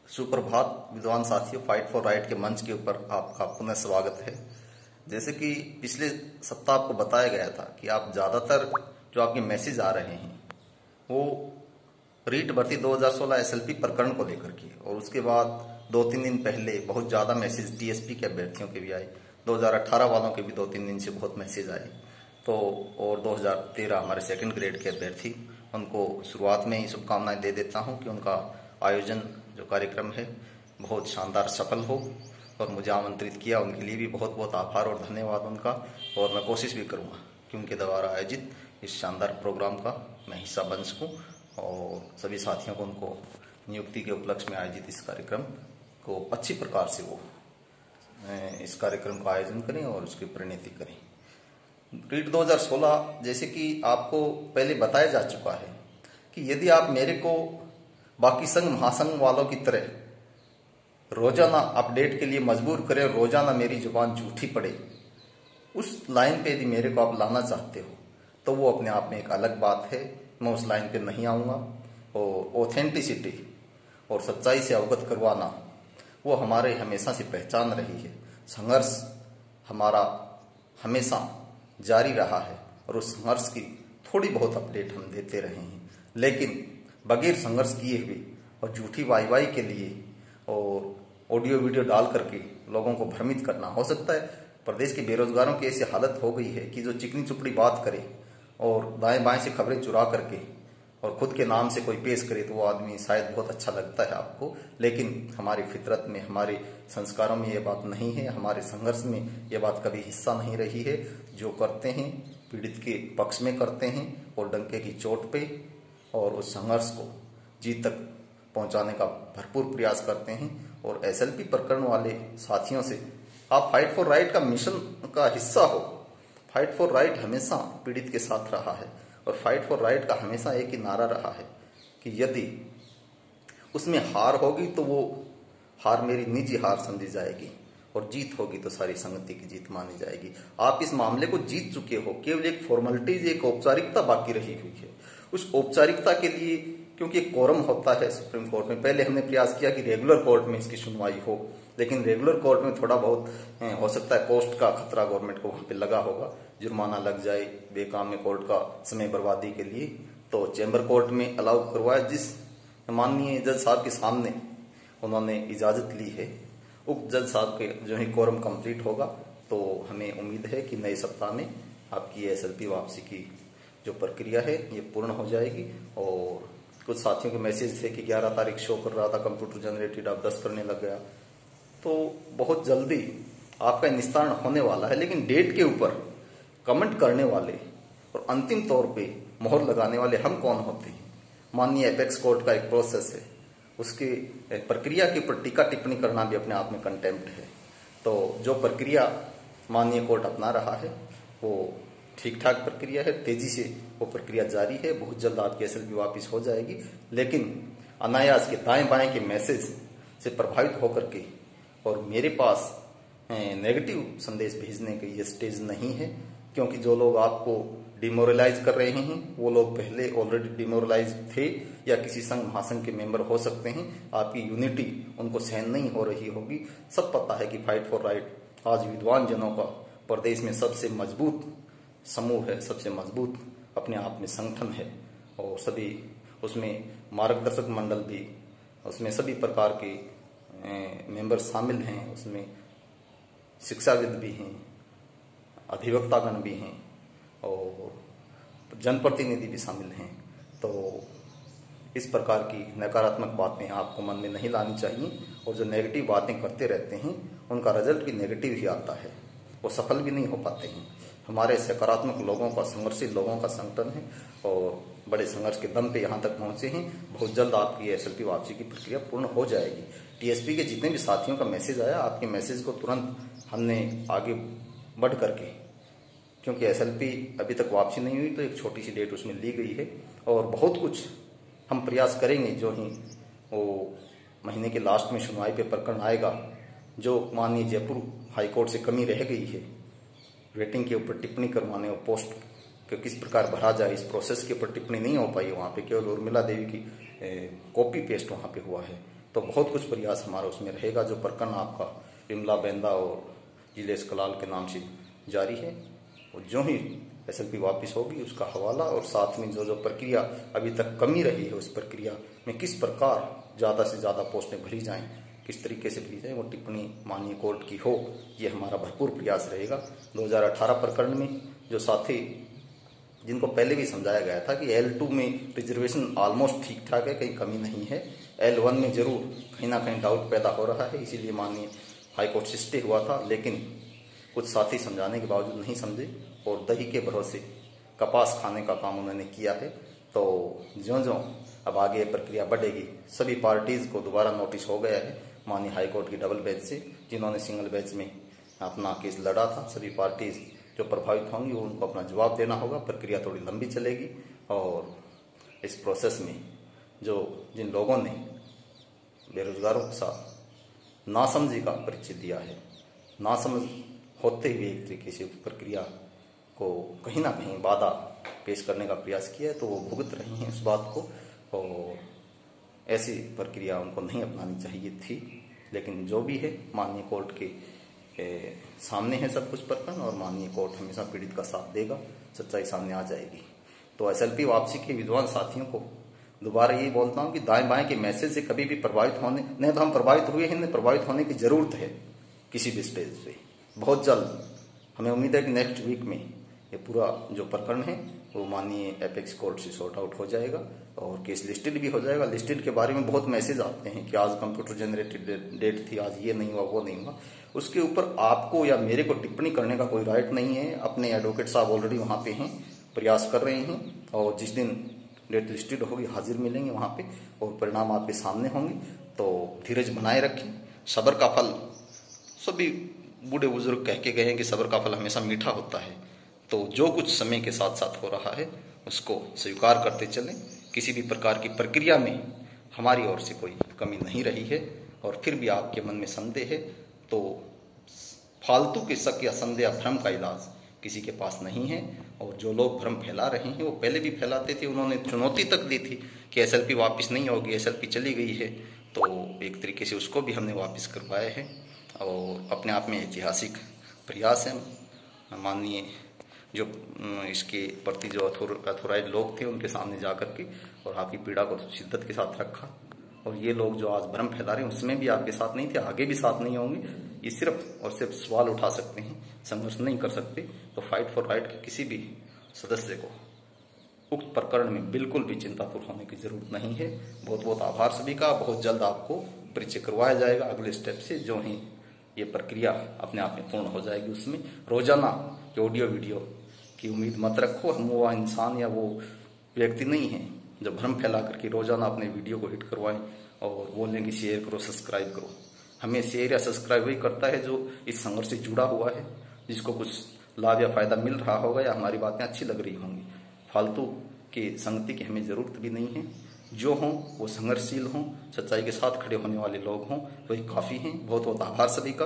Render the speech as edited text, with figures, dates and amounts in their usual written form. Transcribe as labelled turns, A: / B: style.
A: सुप्रभात विद्वान साथियों, फाइट फॉर राइट के मंच के ऊपर आपका पुनः स्वागत है। जैसे कि पिछले सप्ताह आपको बताया गया था कि आप ज्यादातर जो आपके मैसेज आ रहे हैं वो रीट भर्ती 2016 एसएलपी प्रकरण को लेकर के, और उसके बाद 2-3 दिन पहले बहुत ज्यादा मैसेज टीएसपी के अभ्यर्थियों के भी आए। 2018 वालों के भी 2-3 दिन से बहुत मैसेज आए। तो और 2013 हमारे सेकंड ग्रेड के अभ्यर्थी, उनको शुरुआत में ही शुभकामनाएं दे देता हूं कि उनका आयोजन जो कार्यक्रम है बहुत शानदार सफल हो, और मुझे आमंत्रित किया उनके लिए भी बहुत बहुत आभार और धन्यवाद उनका। और मैं कोशिश भी करूंगा कि उनके द्वारा आयोजित इस शानदार प्रोग्राम का मैं हिस्सा बन सकूं, और सभी साथियों को उनको नियुक्ति के उपलक्ष्य में आयोजित इस कार्यक्रम को अच्छी प्रकार से वो इस कार्यक्रम का आयोजन करें और उसकी परिणति करें। रीट 2016 जैसे कि आपको पहले बताया जा चुका है कि यदि आप मेरे को बाकी संघ महासंघ वालों की तरह रोजाना अपडेट के लिए मजबूर करें, रोजाना मेरी जुबान झूठी पड़े, उस लाइन पे यदि मेरे को आप लाना चाहते हो तो वो अपने आप में एक अलग बात है। मैं उस लाइन पे नहीं आऊंगा। और ऑथेंटिसिटी और सच्चाई से अवगत करवाना वो हमारे हमेशा से पहचान रही है। संघर्ष हमारा हमेशा जारी रहा है और उस संघर्ष की थोड़ी बहुत अपडेट हम देते रहे हैं, लेकिन बगैर संघर्ष किए हुए और झूठी वाई के लिए और ऑडियो वीडियो डाल करके लोगों को भ्रमित करना, हो सकता है प्रदेश के बेरोजगारों की ऐसी हालत हो गई है कि जो चिकनी चुपड़ी बात करे और दाएं बाएं से खबरें चुरा करके और खुद के नाम से कोई पेश करे तो वो आदमी शायद बहुत अच्छा लगता है आपको, लेकिन हमारी फितरत में, हमारे संस्कारों में ये बात नहीं है, हमारे संघर्ष में ये बात कभी हिस्सा नहीं रही है। जो करते हैं पीड़ित के पक्ष में करते हैं और डंके की चोट पे और उस संघर्ष को जीत तक पहुंचाने का भरपूर प्रयास करते हैं। और एसएलपी प्रकरण वाले साथियों से आप फाइट फॉर राइट का मिशन का हिस्सा हो। फाइट फॉर राइट हमेशा पीड़ित के साथ रहा है और फाइट फॉर राइट का हमेशा एक ही नारा रहा है कि यदि उसमें हार होगी तो वो हार मेरी निजी हार समझी जाएगी और जीत होगी तो सारी संगति की जीत मानी जाएगी। आप इस मामले को जीत चुके हो, केवल एक फॉर्मेलिटीज, एक औपचारिकता बाकी रही हुई है। उस औपचारिकता के लिए, क्योंकि कोरम होता है सुप्रीम कोर्ट में, पहले हमने प्रयास किया कि रेगुलर कोर्ट में इसकी सुनवाई हो, लेकिन रेगुलर कोर्ट में थोड़ा बहुत हो सकता है कॉस्ट का खतरा गवर्नमेंट को वहां पे लगा होगा, जुर्माना लग जाए बेकाम में कोर्ट का समय बर्बादी के लिए। तो चैम्बर कोर्ट में अलाउ करवाया, जिस माननीय जज साहब के सामने उन्होंने इजाजत ली है। उप जज साहब के जो है कोरम कंप्लीट होगा तो हमें उम्मीद है कि नए सप्ताह में आपकी एसएलपी वापसी की जो प्रक्रिया है ये पूर्ण हो जाएगी। और कुछ साथियों के मैसेज थे कि 11 तारीख शो कर रहा था, कंप्यूटर जनरेटेड, आप 10 करने लग गया। तो बहुत जल्दी आपका निस्तारण होने वाला है, लेकिन डेट के ऊपर कमेंट करने वाले और अंतिम तौर पे मोहर लगाने वाले हम कौन होते हैं? माननीय एपेक्स कोर्ट का एक प्रोसेस है, उसकी प्रक्रिया के ऊपर टीका टिप्पणी करना भी अपने आप में कंटेम्प्ट है। तो जो प्रक्रिया माननीय कोर्ट अपना रहा है वो ठीक ठाक प्रक्रिया है, तेजी से वो प्रक्रिया जारी है। बहुत जल्द आपकी एसएलपी वापस हो जाएगी, लेकिन अनायास के दाएं बाएं के मैसेज से प्रभावित होकर के और मेरे पास नेगेटिव संदेश भेजने के ये स्टेज नहीं है, क्योंकि जो लोग आपको डिमोरलाइज कर रहे हैं वो लोग पहले ऑलरेडी डिमोरलाइज थे या किसी संघ महासंघ के मेंबर हो सकते हैं। आपकी यूनिटी उनको सहन नहीं हो रही होगी। सब पता है कि फाइट फॉर राइट आज विद्वान जनों का प्रदेश में सबसे मजबूत समूह है, सबसे मजबूत अपने आप में संगठन है, और सभी उसमें मार्गदर्शक मंडल भी, उसमें सभी प्रकार के मेंबर शामिल हैं, उसमें शिक्षाविद भी हैं, अधिवक्तागण भी हैं और जनप्रतिनिधि भी शामिल हैं। तो इस प्रकार की नकारात्मक बातें आपको मन में नहीं लानी चाहिए, और जो नेगेटिव बातें करते रहते हैं उनका रिजल्ट भी नेगेटिव ही आता है, वो सफल भी नहीं हो पाते हैं। हमारे सकारात्मक लोगों का, संघर्षी लोगों का संगठन है और बड़े संघर्ष के दम पे यहाँ तक पहुंचे हैं। बहुत जल्द आपकी एसएलपी वापसी की प्रक्रिया पूर्ण हो जाएगी। टीएसपी के जितने भी साथियों का मैसेज आया, आपके मैसेज को तुरंत हमने आगे बढ़ करके, क्योंकि एसएलपी अभी तक वापसी नहीं हुई तो एक छोटी सी डेट उसमें ली गई है, और बहुत कुछ हम प्रयास करेंगे। जो ही वो महीने के लास्ट में सुनवाई पे प्रकरण आएगा, जो माननीय जयपुर हाईकोर्ट से कमी रह गई है रेटिंग के ऊपर टिप्पणी करवाने और पोस्ट कि किस प्रकार भरा जाए, इस प्रोसेस के ऊपर टिप्पणी नहीं हो पाई वहां पे, केवल उर्मिला देवी की कॉपी पेस्ट वहां पे हुआ है। तो बहुत कुछ प्रयास हमारा उसमें रहेगा। जो प्रकरण आपका विमला बेंदा और जिलेश कलाल के नाम से जारी है, और जो ही SLP वापस होगी उसका हवाला, और साथ में जो जो प्रक्रिया अभी तक कमी रही है उस प्रक्रिया में किस प्रकार ज़्यादा से ज़्यादा पोस्टें भरी जाएं, किस तरीके से भरी जाए, वो टिप्पणी माननीय कोर्ट की हो, ये हमारा भरपूर प्रयास रहेगा। 2018 प्रकरण में जो साथी जिनको पहले भी समझाया गया था कि L2 में रिजर्वेशन ऑलमोस्ट ठीक ठाक है, कहीं कमी नहीं है, L1 में जरूर कहीं ना कहीं डाउट पैदा हो रहा है, इसीलिए माननीय हाईकोर्ट से स्टे हुआ था। लेकिन कुछ साथी समझाने के बावजूद नहीं समझे और दही के भरोसे कपास खाने का काम उन्होंने किया है। तो ज्यों ज्यों अब आगे प्रक्रिया बढ़ेगी, सभी पार्टीज को दोबारा नोटिस हो गया है माननीय हाईकोर्ट की डबल बेंच से, जिन्होंने सिंगल बेंच में अपना केस लड़ा था। सभी पार्टीज जो प्रभावित होंगी उनको अपना जवाब देना होगा। प्रक्रिया थोड़ी लंबी चलेगी और इस प्रोसेस में जो जिन लोगों ने बेरोजगारों के साथ नासमझी का परिचय दिया है, नासमझ होते हुए एक तरीके से प्रक्रिया को कहीं ना कहीं बाधा पेश करने का प्रयास किया है, तो वो भुगत रही हैं उस बात को, और ऐसी प्रक्रिया उनको नहीं अपनानी चाहिए थी। लेकिन जो भी है माननीय कोर्ट के सामने है सब कुछ प्रकरण, और माननीय कोर्ट हमेशा पीड़ित का साथ देगा, सच्चाई सामने आ जाएगी। तो SLP वापसी के विद्वान साथियों को दोबारा यही बोलता हूँ कि दाएं बाएं के मैसेज से कभी भी प्रभावित होने, नहीं तो हम प्रभावित हुए हैं, नहीं प्रभावित होने की जरूरत है किसी भी स्टेज पे। बहुत जल्द हमें उम्मीद है कि नेक्स्ट वीक में ये पूरा जो प्रकरण है वो माननीय एपेक्स कोर्ट से सॉर्ट आउट हो जाएगा और केस लिस्टेड भी हो जाएगा। लिस्टेड के बारे में बहुत मैसेज आते हैं कि आज कंप्यूटर जनरेटेड डेट थी, आज ये नहीं हुआ वो नहीं हुआ, उसके ऊपर आपको या मेरे को टिप्पणी करने का कोई राइट नहीं है। अपने एडवोकेट साहब ऑलरेडी वहां पे हैं, प्रयास कर रहे हैं, और जिस दिन डेट लिस्टेड होगी हाजिर मिलेंगे वहां पे और परिणाम आपके सामने होंगे। तो धीरज बनाए रखें, सब्र का फल, सभी बूढ़े बुजुर्ग कह के गए हैं कि सब्र का फल हमेशा मीठा होता है। तो जो कुछ समय के साथ साथ हो रहा है उसको स्वीकार करते चलें। किसी भी प्रकार की प्रक्रिया में हमारी ओर से कोई कमी नहीं रही है, और फिर भी आपके मन में संदेह है तो फालतू के शक या संदेह भ्रम का इलाज किसी के पास नहीं है। और जो लोग भ्रम फैला रहे हैं वो पहले भी फैलाते थे, उन्होंने चुनौती तक दी थी कि SLP वापस नहीं होगी, SLP चली गई है, तो एक तरीके से उसको भी हमने वापस करवाया है, और अपने आप में ऐतिहासिक प्रयास है। माननीय जो इसके प्रति जो अथोराइज लोग थे उनके सामने जा कर के और आपकी पीड़ा को शिद्दत के साथ रखा, और ये लोग जो आज भ्रम फैला रहे हैं उसमें भी आपके साथ नहीं थे, आगे भी साथ नहीं होंगे। ये सिर्फ और सिर्फ सवाल उठा सकते हैं, संघर्ष नहीं कर सकते। तो फाइट फॉर राइट के किसी भी सदस्य को उक्त प्रकरण में बिल्कुल भी चिंतातुर होने की जरूरत नहीं है। बहुत बहुत आभार सभी का। बहुत जल्द आपको परिचय करवाया जाएगा अगले स्टेप से, जो ही ये प्रक्रिया अपने आप में पूर्ण हो जाएगी। उसमें रोजाना के ऑडियो वीडियो की उम्मीद मत रखो। हम वो इंसान या वो व्यक्ति नहीं है जो भ्रम फैला करके रोजाना अपने वीडियो को हिट करवाएं और बोलें कि शेयर करो, सब्सक्राइब करो। हमें शेयर या सब्सक्राइब वही करता है जो इस संघर्ष से जुड़ा हुआ है, जिसको कुछ लाभ या फायदा मिल रहा होगा या हमारी बातें अच्छी लग रही होंगी। फालतू की संगति की हमें जरूरत भी नहीं है। जो हों वो संघर्षशील हों, सच्चाई के साथ खड़े होने वाले लोग हों, वही काफी हैं। बहुत बहुत आभार सभी का।